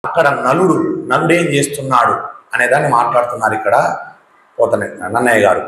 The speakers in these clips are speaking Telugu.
అక్కడ నలుడేం చేస్తున్నాడు అనేదాన్ని మాట్లాడుతున్నారు ఇక్కడ పోతనే నన్నయ్య గారు.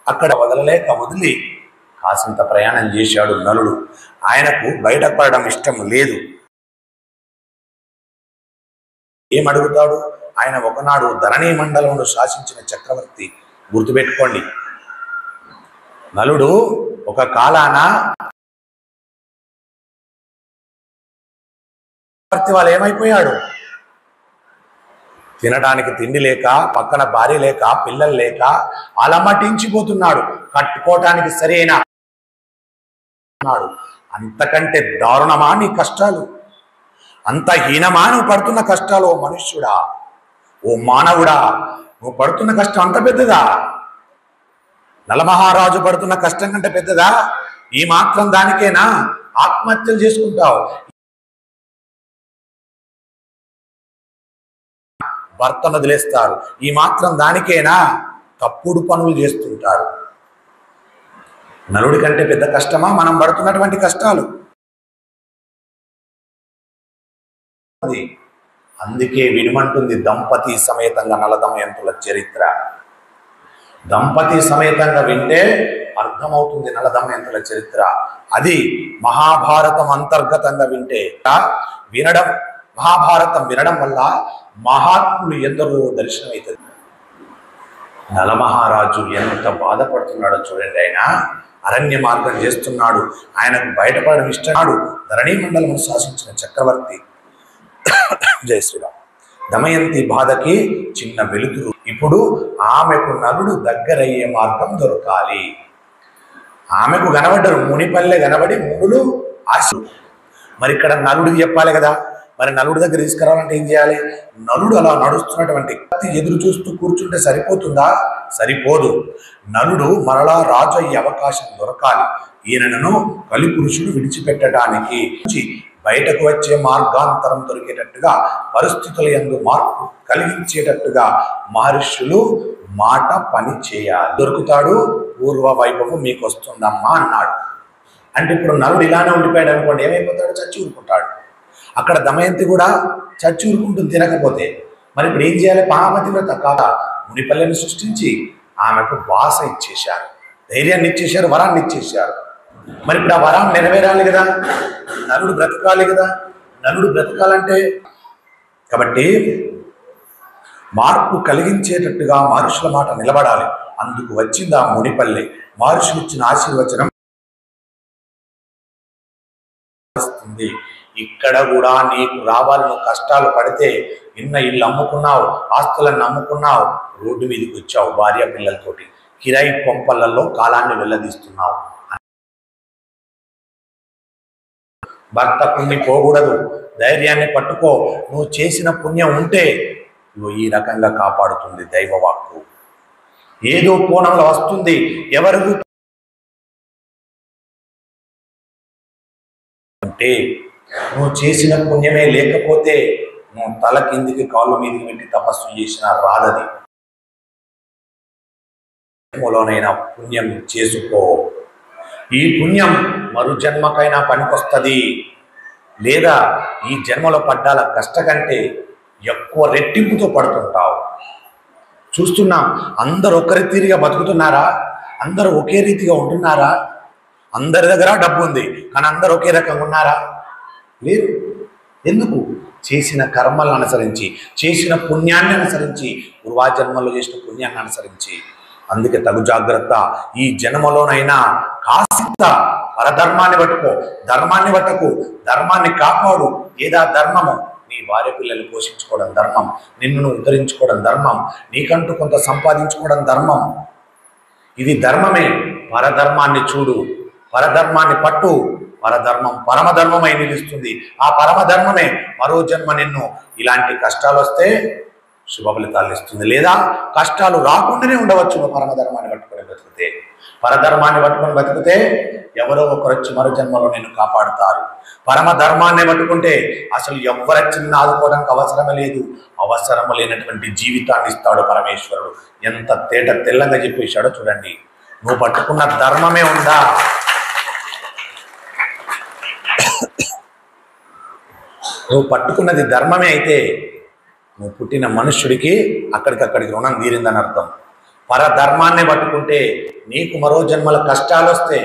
అక్కడ వదిలి కాసింత ప్రయాణం చేశాడు నలుడు. ఆయనకు బయటపడడం ఇష్టం లేదు. ఏమడుగుతాడు? ఆయన ఒకనాడు ధరణీ మండలంలో శాసించిన చక్రవర్తి. గుర్తుపెట్టుకోండి, నలుడు ఒక కాలాన వాళ్ళు ఏమైపోయాడు? తినడానికి తిండి లేక, పక్కన భార్య లేక, పిల్లలు లేక అలమటించిపోతున్నాడు. కట్టుకోవటానికి సరైన అంతకంటే దారుణమా నీ కష్టాలు? అంత హీనమా నువ్వు పడుతున్న కష్టాలు? ఓ మనుష్యుడా, ఓ మానవుడా, నువ్వు పడుతున్న కష్టం అంత పెద్దదా? నలమహారాజు పడుతున్న కష్టం కంటే పెద్దదా? ఈ మాత్రం దానికేనా ఆత్మహత్యలు చేసుకుంటావు? భర్తను వదిలేస్తారు. ఈ మాత్రం దానికేనా తప్పుడు పనులు చేస్తుంటారు? నలుడి కంటే పెద్ద కష్టమా మనం పడుతున్నటువంటి కష్టాలు? అందుకే వినుమంటుంది దంపతి సమేతంగా నలదమయంతుల చరిత్ర. దంపతి సమేతంగా వింటే అర్థమవుతుంది నలదమయంతుల చరిత్ర. అది మహాభారతం అంతర్గతంగా వింటే మహాభారతం వినడం వల్ల మహాత్ములు ఎందరో దర్శనమవుతుంది. నలమహారాజు ఎంత బాధపడుతున్నాడో చూడండి. ఆయన అరణ్య మార్గం చేస్తున్నాడు. ఆయనకు బయటపడడం ఇష్టనాడు. ధరణీ మండలం శాసించిన చక్రవర్తి. జయ శ్రీరామ్. దమయంతి బాధకి చిన్న వెలుతురు. ఇప్పుడు ఆమెకు నలుడు దగ్గరయ్యే మార్గం దొరకాలి. ఆమెకు కనబడ్డరు మునిపల్లె కనబడి మునులు ఆశ. మరి ఇక్కడ నలుడికి చెప్పాలి కదా. మరి నలుడి దగ్గర తీసుకురావాలంటే ఏం చేయాలి? నలుడు అలా నడుస్తున్నటువంటి ఎదురు చూస్తూ కూర్చుంటే సరిపోతుందా? సరిపోదు. నలుడు మరలా రాజు అయ్యే అవకాశం దొరకాలి. ఈయనను కలిపురుషుడు విడిచిపెట్టడానికి బయటకు వచ్చే మార్గాంతరం దొరికేటట్టుగా, పరిస్థితుల యందు మార్పు కలిగించేటట్టుగా మహర్షులు మాట పని చేయాలి. దొరుకుతాడు. పూర్వ వైభవం మీకు వస్తుందమ్మా అన్నాడు. అంటే ఇప్పుడు నలుడు ఇలానే ఉండిపోయాడు అనుకోండి, ఏమైపోతాడు? చచ్చి ఊరుకుంటాడు. అక్కడ దమయంతి కూడా చచ్చి ఊరుకుంటుంది తినకపోతే. మరి ఇప్పుడు ఏం చేయాలి? పార్వతివ్రత కాదా మునిపల్లెని సృష్టించి ఆమెకు భాష ఇచ్చేశారు, ధైర్యాన్ని ఇచ్చేశారు, వరాన్ని ఇచ్చేశారు. మరి ఇప్పుడు ఆ వరాన్ని నెరవేరాలి కదా, నలుడు బ్రతకాలి కదా. నలుడు బ్రతకాలంటే కాబట్టి మార్పు కలిగించేటట్టుగా మహర్షుల మాట నిలబడాలి. అందుకు వచ్చింది ఆ మునిపల్లె. మహర్షులు ఇచ్చిన ఆశీర్వచనం వస్తుంది. ఇక్కడ కూడా నీకు రావాలి. నువ్వు కష్టాలు పడితే నిన్న ఇల్లు అమ్ముకున్నావు, ఆస్తులను అమ్ముకున్నావు, రోడ్డు మీదకి వచ్చావు, భార్య పిల్లలతోటి కిరాయి కొంపలలో కాలాన్ని వెళ్ళదీస్తున్నావు. భర్త పుణ్యం పోకూడదు. ధైర్యాన్ని పట్టుకో. నువ్వు చేసిన పుణ్యం ఉంటే నువ్వు ఈ రకంగా కాపాడుతుంది దైవవాక్కు. ఏదో కోణంలో వస్తుంది. ఎవరు అంటే నువ్వు చేసిన పుణ్యమే లేకపోతే నువ్వు తల కిందికి కాళ్ళు మీదకి పెట్టి తపస్సు చేసిన రాదది. మూలోనైనా పుణ్యం చేసుకో. ఈ పుణ్యం మరు జన్మకైనా పనికొస్తుంది. లేదా ఈ జన్మలో పడ్డాల కష్ట కంటే ఎక్కువ రెట్టింపుతో పడుతుంటావు. చూస్తున్నాం, అందరూ ఒకరి తీరిగా బతుకుతున్నారా? అందరూ ఒకే రీతిగా ఉంటున్నారా? అందరి దగ్గర డబ్బు ఉంది, కానీ అందరూ ఒకే రకంగా ఉన్నారా? లేదు. ఎందుకు? చేసిన కర్మలను అనుసరించి, చేసిన పుణ్యాన్ని అనుసరించి, పూర్వాజన్మలో చేసిన పుణ్యాన్ని అనుసరించి. అందుకే తగు జాగ్రత్త. ఈ జన్మలోనైనా కాసింత పరధర్మాన్ని పట్టుకో, ధర్మాన్ని పట్టకు, ధర్మాన్ని కాపాడు. ఏదా ధర్మము? నీ భార్య పిల్లలు పోషించుకోవడం ధర్మం, నిన్ను ఉద్ధరించుకోవడం ధర్మం, నీకంటూ కొంత సంపాదించుకోవడం ధర్మం. ఇది ధర్మమే. పరధర్మాన్ని చూడు, పరధర్మాన్ని పట్టు. పరధర్మం పరమధర్మమై నిలుస్తుంది. ఆ పరమధర్మమే మరో జన్మ నిన్ను ఇలాంటి కష్టాలు వస్తే శుభ ఫలితాలు ఇస్తుంది. లేదా కష్టాలు రాకుండానే ఉండవచ్చు. పరమధర్మాన్ని పట్టుకొని బతికితే, పరధర్మాన్ని పట్టుకొని బతికితే ఎవరో ఒకరు వచ్చి మరో జన్మలో నిన్ను కాపాడుతారు. పరమధర్మాన్ని పట్టుకుంటే అసలు ఎవరొచ్చి నిన్ను ఆదుకోవడానికి అవసరమే లేదు. అవసరం లేనటువంటి జీవితాన్ని ఇస్తాడు పరమేశ్వరుడు. ఎంత తెల్లంగా చెప్పేశాడో చూడండి. నువ్వు పట్టుకున్న ధర్మమే ఉందా? నువ్వు పట్టుకున్నది ధర్మమే అయితే నువ్వు పుట్టిన మనుష్యుడికి అక్కడికక్కడికి రుణం తీరిందని అర్థం. పరధర్మాన్ని పట్టుకుంటే నీకు మరో జన్మల కష్టాలు వస్తే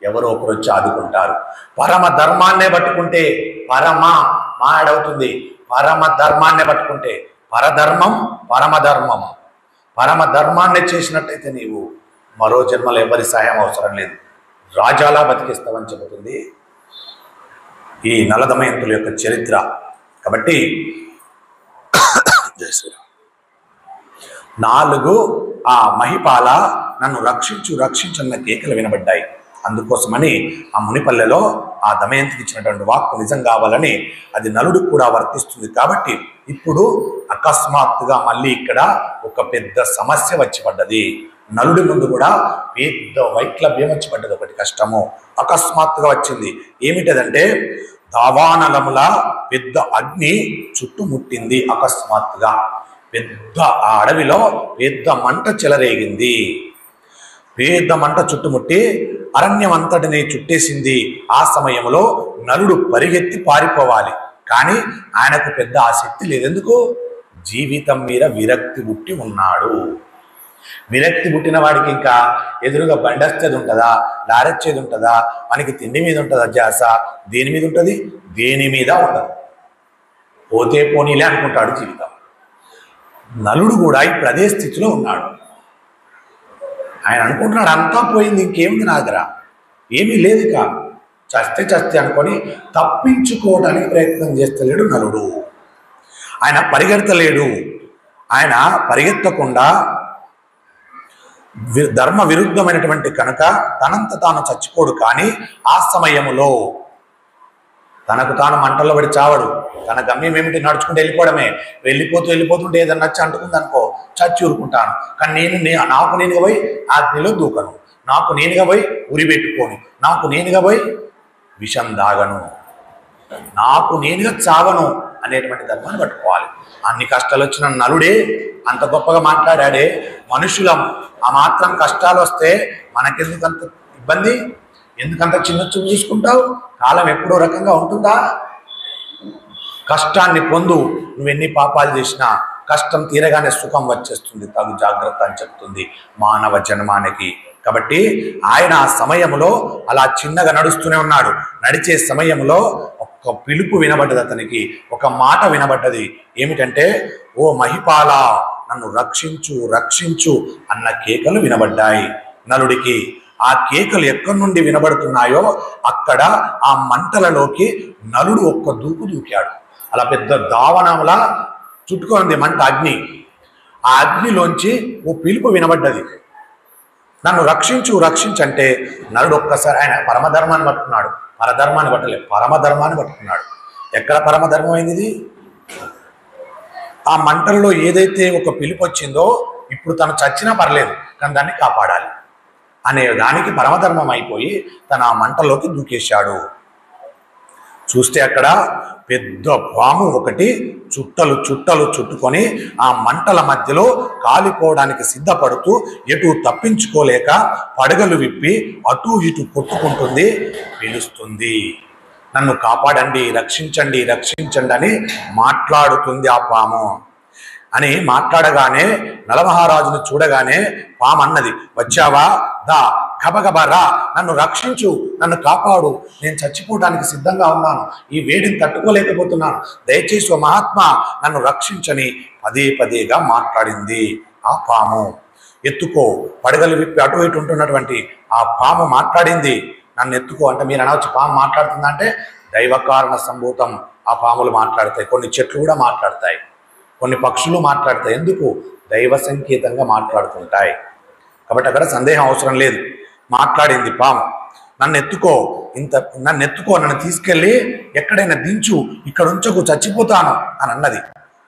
ఎవరో ఒకరు వచ్చి ఆదుకుంటారు. పరమ ధర్మాన్నే పట్టుకుంటే మాడవుతుంది. పరమ ధర్మాన్నే పట్టుకుంటే పరధర్మం పరమధర్మం. పరమ ధర్మాన్ని చేసినట్టయితే నీవు మరో జన్మలో ఎవరి సాయం అవసరం లేదు, రాజాలా బతికిస్తావని చెబుతుంది ఈ నలదమయంతుల యొక్క చరిత్ర. కాబట్టి 4 ఆ మహిపాల నన్ను రక్షించన్న కేకలు వినబడ్డాయి. అందుకోసమని ఆ మునిపల్లెలో ఆ దమయంతికి ఇచ్చినటువంటి వాక్కు నిజం కావాలని అది నలుడికి కూడా వర్తిస్తుంది. కాబట్టి ఇప్పుడు అకస్మాత్తుగా మళ్ళీ ఇక్కడ ఒక పెద్ద సమస్య వచ్చి పడ్డది. నలుడి ముందు కూడా పెద్ద వైక్లభ్యం వచ్చి పడ్డది. ఒకటి కష్టము అకస్మాత్తుగా వచ్చింది. ఏమిటదంటే దావానలముల పెద్ద అగ్ని చుట్టుముట్టింది. అకస్మాత్తుగా పెద్ద ఆ అడవిలో పెద్ద మంట చెలరేగింది. పెద్ద మంట చుట్టుముట్టి అరణ్యం అంతటిని చుట్టేసింది. ఆ సమయంలో నలుడు పరిగెత్తి పారిపోవాలి, కానీ ఆయనకు పెద్ద ఆసక్తి లేదు. ఎందుకు? జీవితం మీద విరక్తి పుట్టి ఉన్నాడు. విరక్తి పుట్టిన వాడికి ఇంకా ఎదురుగా బండొచ్చేది ఉంటుందా, లారెచ్చేది ఉంటుందా, మనకి తిండి మీద ఉంటుందా ధ్యాస? దేని మీద ఉంటుంది? దేని మీద ఉండదు. పోతే పోనీలే అనుకుంటాడు జీవితం. నలుడు కూడా ఇప్పుడు అదే స్థితిలో ఉన్నాడు. ఆయన అనుకుంటున్నాడు అంతా పోయింది, ఇంకేముంది నా దగ్గర, ఏమీ లేదు, ఇక చస్తే అనుకొని తప్పించుకోవడానికి ప్రయత్నం చేస్తలేడు నలుడు. ఆయన పరిగెత్తలేడు. ఆయన పరిగెత్తకుండా ధర్మ విరుద్ధమైనటువంటి కనుక తనంత తాను చచ్చిపోడు. కానీ ఆ సమయంలో తనకు తాను మంటల్లో పడి చావడు. తన గమ్యం ఏమిటి? నడుచుకుంటూ వెళ్ళిపోవడమే. వెళ్ళిపోతుంటే ఏదన్నా నచ్చి అంటుకుంది అనుకో, చచ్చి ఊరుకుంటాను. కానీ నాకు నేనుగా పోయి అగ్నిలో దూకను, నాకు నేనుగా పోయి ఉరి పెట్టుకోను, నాకు నేనుగా పోయి విషం దాగను, నాకు నేనుగా చావను అనేటువంటి ధర్మాన్ని పట్టుకోవాలి. అన్ని కష్టాలు వచ్చిన నలుడే అంత గొప్పగా మాట్లాడాడే. మనుషులం, ఆ మాత్రం కష్టాలు వస్తే మనకెందుకంత ఇబ్బంది? ఎందుకంత చిన్న చూపు చూసుకుంటావు? కాలం ఎప్పుడో రకంగా ఉంటుందా? కష్టాన్ని పొందు. నువ్వెన్ని పాపాలు చేసినా కష్టం తీరగానే సుఖం వచ్చేస్తుంది. తగు జాగ్రత్త అని చెప్తుంది మానవ జన్మానికి. కాబట్టి ఆయన ఆ సమయంలో అలా చిన్నగా నడుస్తూనే ఉన్నాడు. నడిచే సమయంలో ఒక పిలుపు వినబడ్డది అతనికి, ఒక మాట వినబడ్డది. ఏమిటంటే, ఓ మహిపాల నన్ను రక్షించు అన్న కేకలు వినబడ్డాయి నలుడికి. ఆ కేకలు ఎక్కడి నుండి వినబడుతున్నాయో అక్కడ ఆ మంటలలోకి నలుడు ఒక్క దూకాడు. అలా పెద్ద దావనంలా చుట్టుకొని మంట, అగ్ని. ఆ అగ్నిలోంచి ఓ పిలుపు వినబడ్డది, నన్ను రక్షించంటే నలుడు ఒక్కసారి ఆయన పరమధర్మాన్ని పట్టుకున్నాడు. పరధర్మాన్ని పట్టలేదు, పరమధర్మాన్ని పట్టుకున్నాడు. ఎక్కడ పరమధర్మం అయింది ఇది? ఆ మంటల్లో ఏదైతే ఒక పిలుపు వచ్చిందో, ఇప్పుడు తను చచ్చినా పర్లేదు కానీ దాన్ని కాపాడాలి అనే దానికి పరమధర్మం అయిపోయి తన ఆ మంటలోకి దూకేశాడు. చూస్తే అక్కడ పెద్ద పాము ఒకటి చుట్టలు చుట్టుకొని ఆ మంటల మధ్యలో కాలిపోవడానికి సిద్ధపడుతూ ఎటు తప్పించుకోలేక పడగలు విప్పి అటు ఇటు కొట్టుకుంటుంది, పిలుస్తుంది. నన్ను కాపాడండి, రక్షించండి అని మాట్లాడుతుంది ఆ పాము. అని మాట్లాడగానే నలమహారాజును చూడగానే పాము అన్నది, వచ్చావా? దా, గబగబా రా, నన్ను రక్షించు, నన్ను కాపాడు, నేను చచ్చిపోవడానికి సిద్ధంగా ఉన్నాను, ఈ వేడిని తట్టుకోలేకపోతున్నాను, దయచేసి ఓ మహాత్మా నన్ను రక్షించని పదేగా మాట్లాడింది ఆ పాము. ఎత్తుకో, పడగలు విప్పి అటు ఇటు ఉంటున్నటువంటి ఆ పాము మాట్లాడింది. నన్ను ఎత్తుకో అంటే మీరు అనవచ్చు, పాము మాట్లాడుతుందంటే దైవకారణ సంభూతం. ఆ పాములు మాట్లాడతాయి, కొన్ని చెట్లు కూడా మాట్లాడతాయి, కొన్ని పక్షులు మాట్లాడతాయి. ఎందుకు? దైవ సంకేతంగా మాట్లాడుతుంటాయి. కాబట్టి అక్కడ సందేహం అవసరం లేదు. మాట్లాడింది పాము. నన్ను ఎత్తుకో, నన్ను తీసుకెళ్ళి ఎక్కడైనా దించు, ఇక్కడ ఉంచకు, చచ్చిపోతాను అని అన్నది.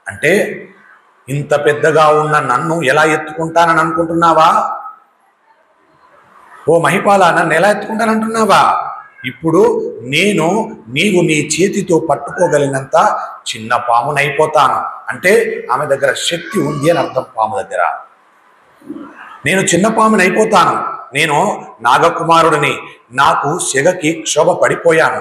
అంటే ఇంత పెద్దగా ఉన్న నన్ను ఎలా ఎత్తుకుంటానని అనుకుంటున్నావా? ఓ మహిపాల, నన్ను ఎలా ఎత్తుకుంటానంటున్నావా? ఇప్పుడు నీవు నీ చేతితో పట్టుకోగలిగినంత చిన్న పామునైపోతాను. అంటే ఆమె దగ్గర శక్తి ఉంది అని అర్థం. పాము దగ్గర నేను చిన్న పామునైపోతాను, నేను నాగకుమారుడిని, నాకు సెగకి క్షోభ పడిపోయాను,